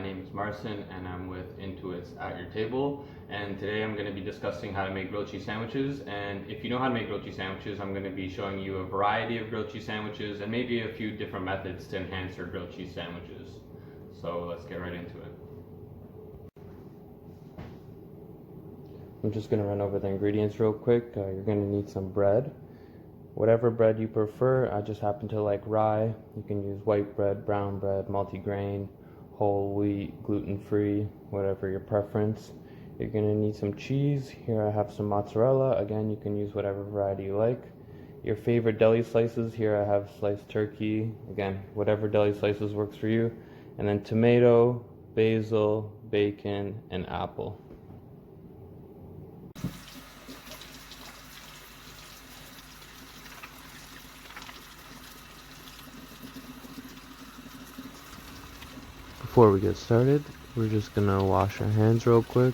name is Marcin and I'm with Intuit's At Your Table, and today I'm going to be discussing how to make grilled cheese sandwiches. And if you know how to make grilled cheese sandwiches, I'm going to be showing you a variety of grilled cheese sandwiches and maybe a few different methods to enhance your grilled cheese sandwiches. So let's get right into it. I'm just going to run over the ingredients real quick. You're going to need some bread. Whatever bread you prefer. I just happen to like rye. You can use white bread, brown bread, multigrain, whole wheat, gluten-free, whatever your preference. You're going to need some cheese. Here I have some mozzarella. Again, you can use whatever variety you like. Your favorite deli slices. Here I have sliced turkey. Again, whatever deli slices works for you. And then tomato, basil, bacon, and apple. Before we get started, we're just gonna wash our hands real quick.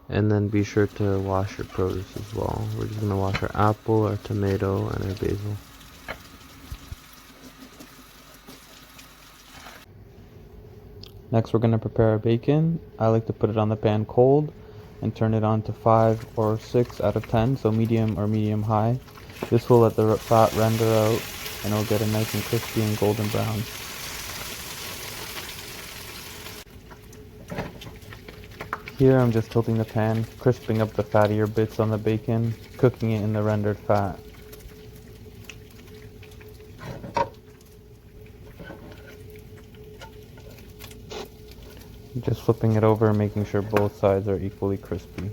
And then be sure to wash your produce as well. We're just gonna wash our apple, our tomato, and our basil. Next, we're gonna prepare our bacon. I like to put it on the pan cold and turn it on to 5 or 6 out of 10, so medium or medium high. This will let the fat render out and it'll get it nice and crispy and golden brown. Here I'm just tilting the pan, crisping up the fattier bits on the bacon, cooking it in the rendered fat. Just flipping it over and making sure both sides are equally crispy.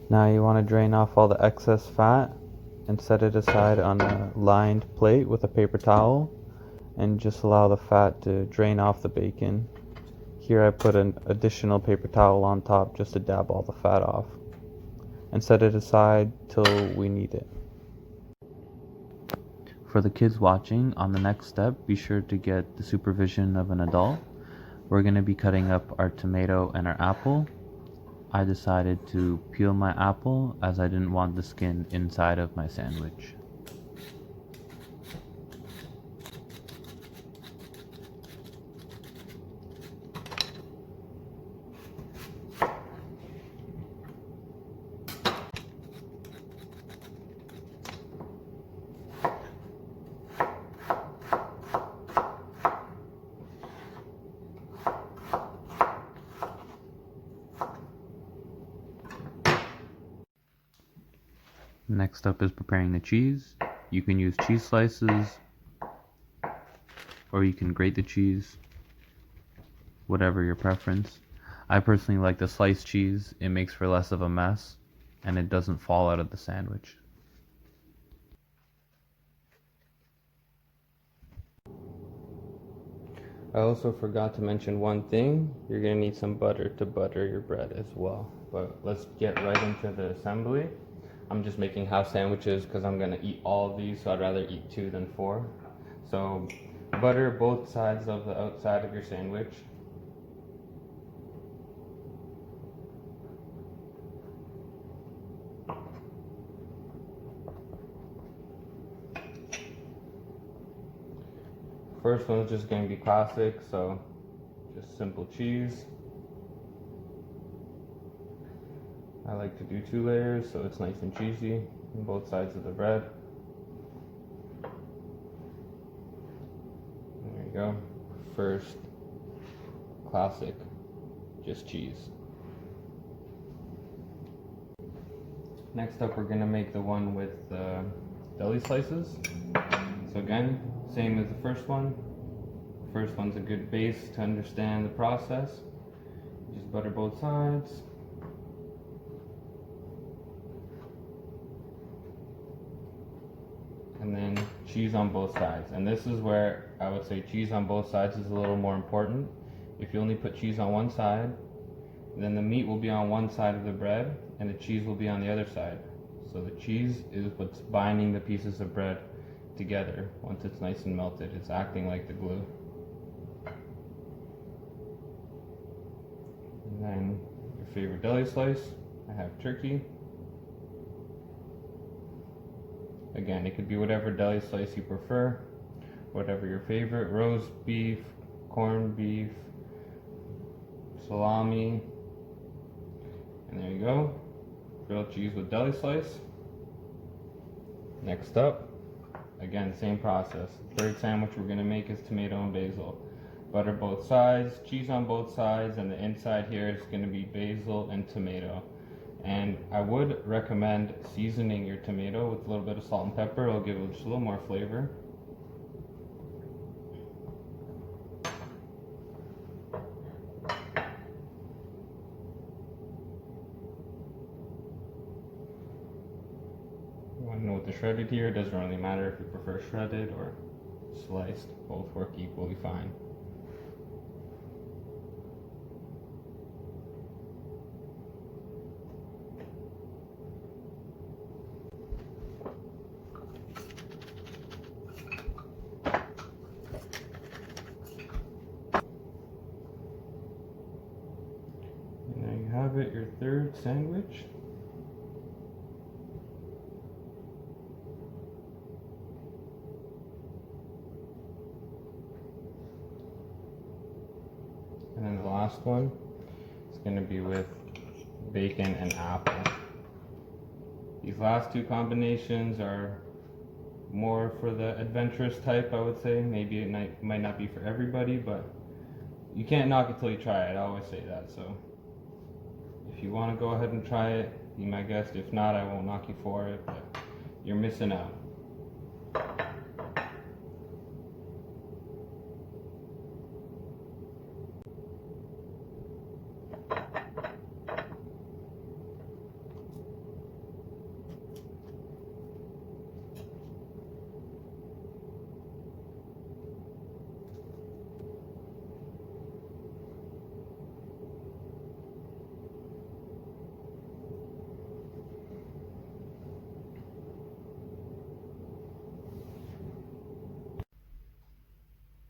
Now you want to drain off all the excess fat and set it aside on a lined plate with a paper towel and just allow the fat to drain off the bacon. Here I put an additional paper towel on top just to dab all the fat off and set it aside till we need it. For the kids watching, on the next step, be sure to get the supervision of an adult. We're going to be cutting up our tomato and our apple. I decided to peel my apple as I didn't want the skin inside of my sandwich. Next up is preparing the cheese. You can use cheese slices or you can grate the cheese, whatever your preference. I personally like the sliced cheese. It makes for less of a mess and it doesn't fall out of the sandwich. I also forgot to mention one thing. You're going to need some butter to butter your bread as well. But let's get right into the assembly. I'm just making half sandwiches because I'm going to eat all of these, so I'd rather eat 2 than 4. So butter both sides of the outside of your sandwich. First one's just going to be classic, so just simple cheese. I like to do 2 layers so it's nice and cheesy on both sides of the bread. There you go. First, classic, just cheese. Next up, we're going to make the one with the deli slices. So again, same as the first one. The first one's a good base to understand the process. Just butter both sides. And then cheese on both sides. And this is where I would say cheese on both sides is a little more important. If you only put cheese on one side, then the meat will be on one side of the bread and the cheese will be on the other side. So the cheese is what's binding the pieces of bread together. Once it's nice and melted, it's acting like the glue. And then your favorite deli slice. I have turkey. Again, it could be whatever deli slice you prefer, whatever your favorite. Roast beef, corned beef, salami, and there you go. Grilled cheese with deli slice. Next up, again, same process. Third sandwich we're gonna make is tomato and basil. Butter both sides, cheese on both sides, and the inside here is gonna be basil and tomato. And I would recommend seasoning your tomato with a little bit of salt and pepper. It'll give it just a little more flavor. You want to know what the shredded here, it doesn't really matter if you prefer shredded or sliced. Both work equally fine. Have it, your third sandwich. And then the last one is going to be with bacon and apple. These last two combinations are more for the adventurous type, I would say. Maybe it might not be for everybody, but you can't knock it till you try it. I always say that. So if you want to go ahead and try it, be my guest. If not, I won't knock you for it, but you're missing out.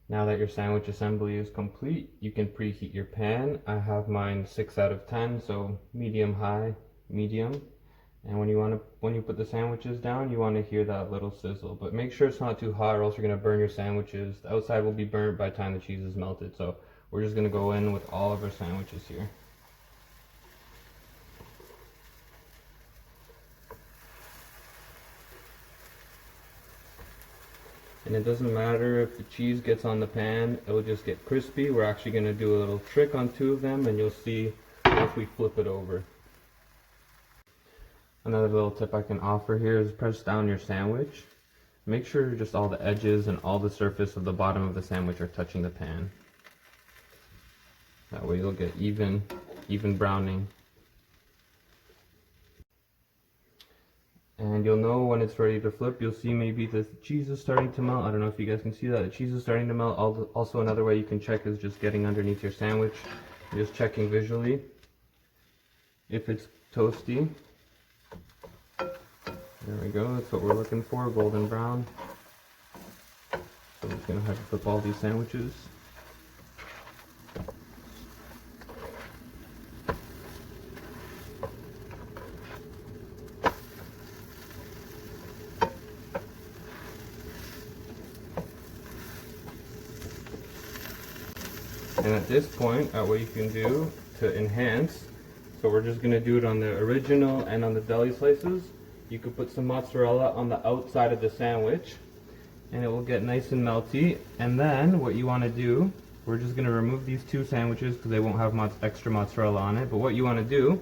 Now that your sandwich assembly is complete, you can preheat your pan. I have mine 6 out of 10, so medium high, medium. And when you put the sandwiches down, you want to hear that little sizzle. But make sure it's not too hot or else you're going to burn your sandwiches. The outside will be burnt by the time the cheese is melted. So we're just going to go in with all of our sandwiches here. And it doesn't matter if the cheese gets on the pan, it will just get crispy. We're actually going to do a little trick on 2 of them, and you'll see once we flip it over. Another little tip I can offer here is press down your sandwich. Make sure just all the edges and all the surface of the bottom of the sandwich are touching the pan. That way you'll get even browning. And you'll know when it's ready to flip. You'll see maybe the cheese is starting to melt. I don't know if you guys can see that. The cheese is starting to melt. Also, another way you can check is just getting underneath your sandwich. Just checking visually if it's toasty. There we go. That's what we're looking for, golden brown. So I'm just going to have to flip all these sandwiches. And at this point, what you can do to enhance, so we're just going to do it on the original and on the deli slices. You could put some mozzarella on the outside of the sandwich and it will get nice and melty. And then what you want to do, we're just going to remove these 2 sandwiches because they won't have extra mozzarella on it. But what you want to do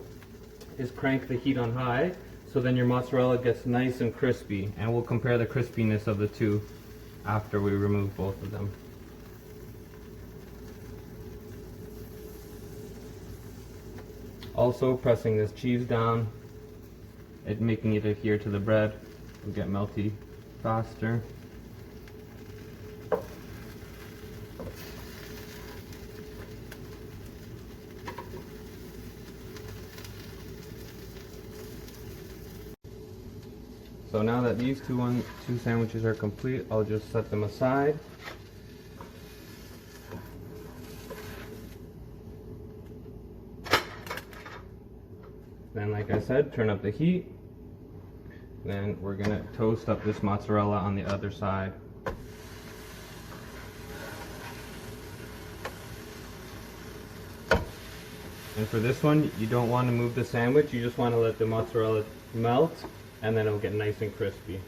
is crank the heat on high so then your mozzarella gets nice and crispy. And we'll compare the crispiness of the 2 after we remove both of them. Also, pressing this cheese down and making it adhere to the bread will get melty faster. So now that these two sandwiches are complete, I'll just set them aside. Then, like I said, turn up the heat. Then we're gonna toast up this mozzarella on the other side. And for this one, you don't want to move the sandwich, you just want to let the mozzarella melt, and then it'll get nice and crispy.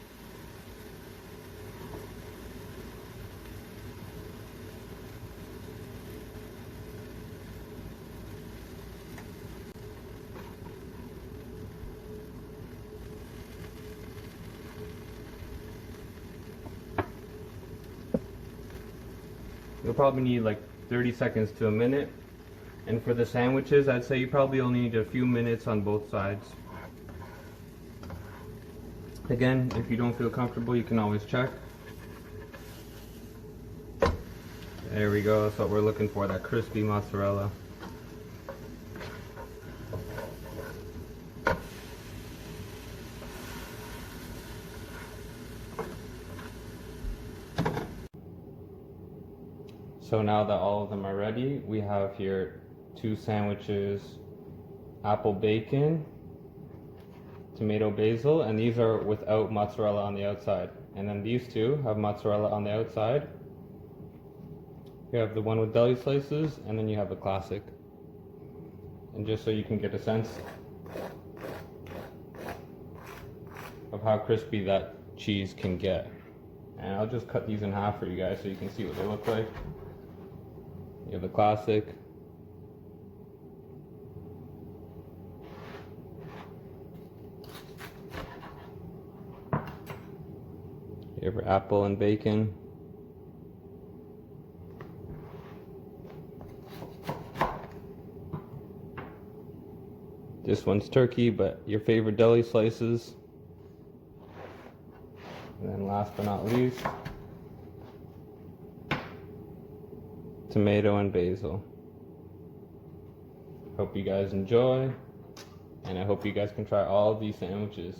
You'll probably need like 30 seconds to a minute. And for the sandwiches, I'd say you probably only need a few minutes on both sides. Again, if you don't feel comfortable, you can always check. There we go, that's what we're looking for, that crispy mozzarella. So now that all of them are ready, we have here 2 sandwiches, apple bacon, tomato basil, and these are without mozzarella on the outside. And then these 2 have mozzarella on the outside. You have the one with deli slices, and then you have the classic. And just so you can get a sense of how crispy that cheese can get. And I'll just cut these in half for you guys so you can see what they look like. You have the classic. You have your apple and bacon. This one's turkey, but your favorite deli slices. And then last but not least, tomato and basil. Hope you guys enjoy, and I hope you guys can try all of these sandwiches.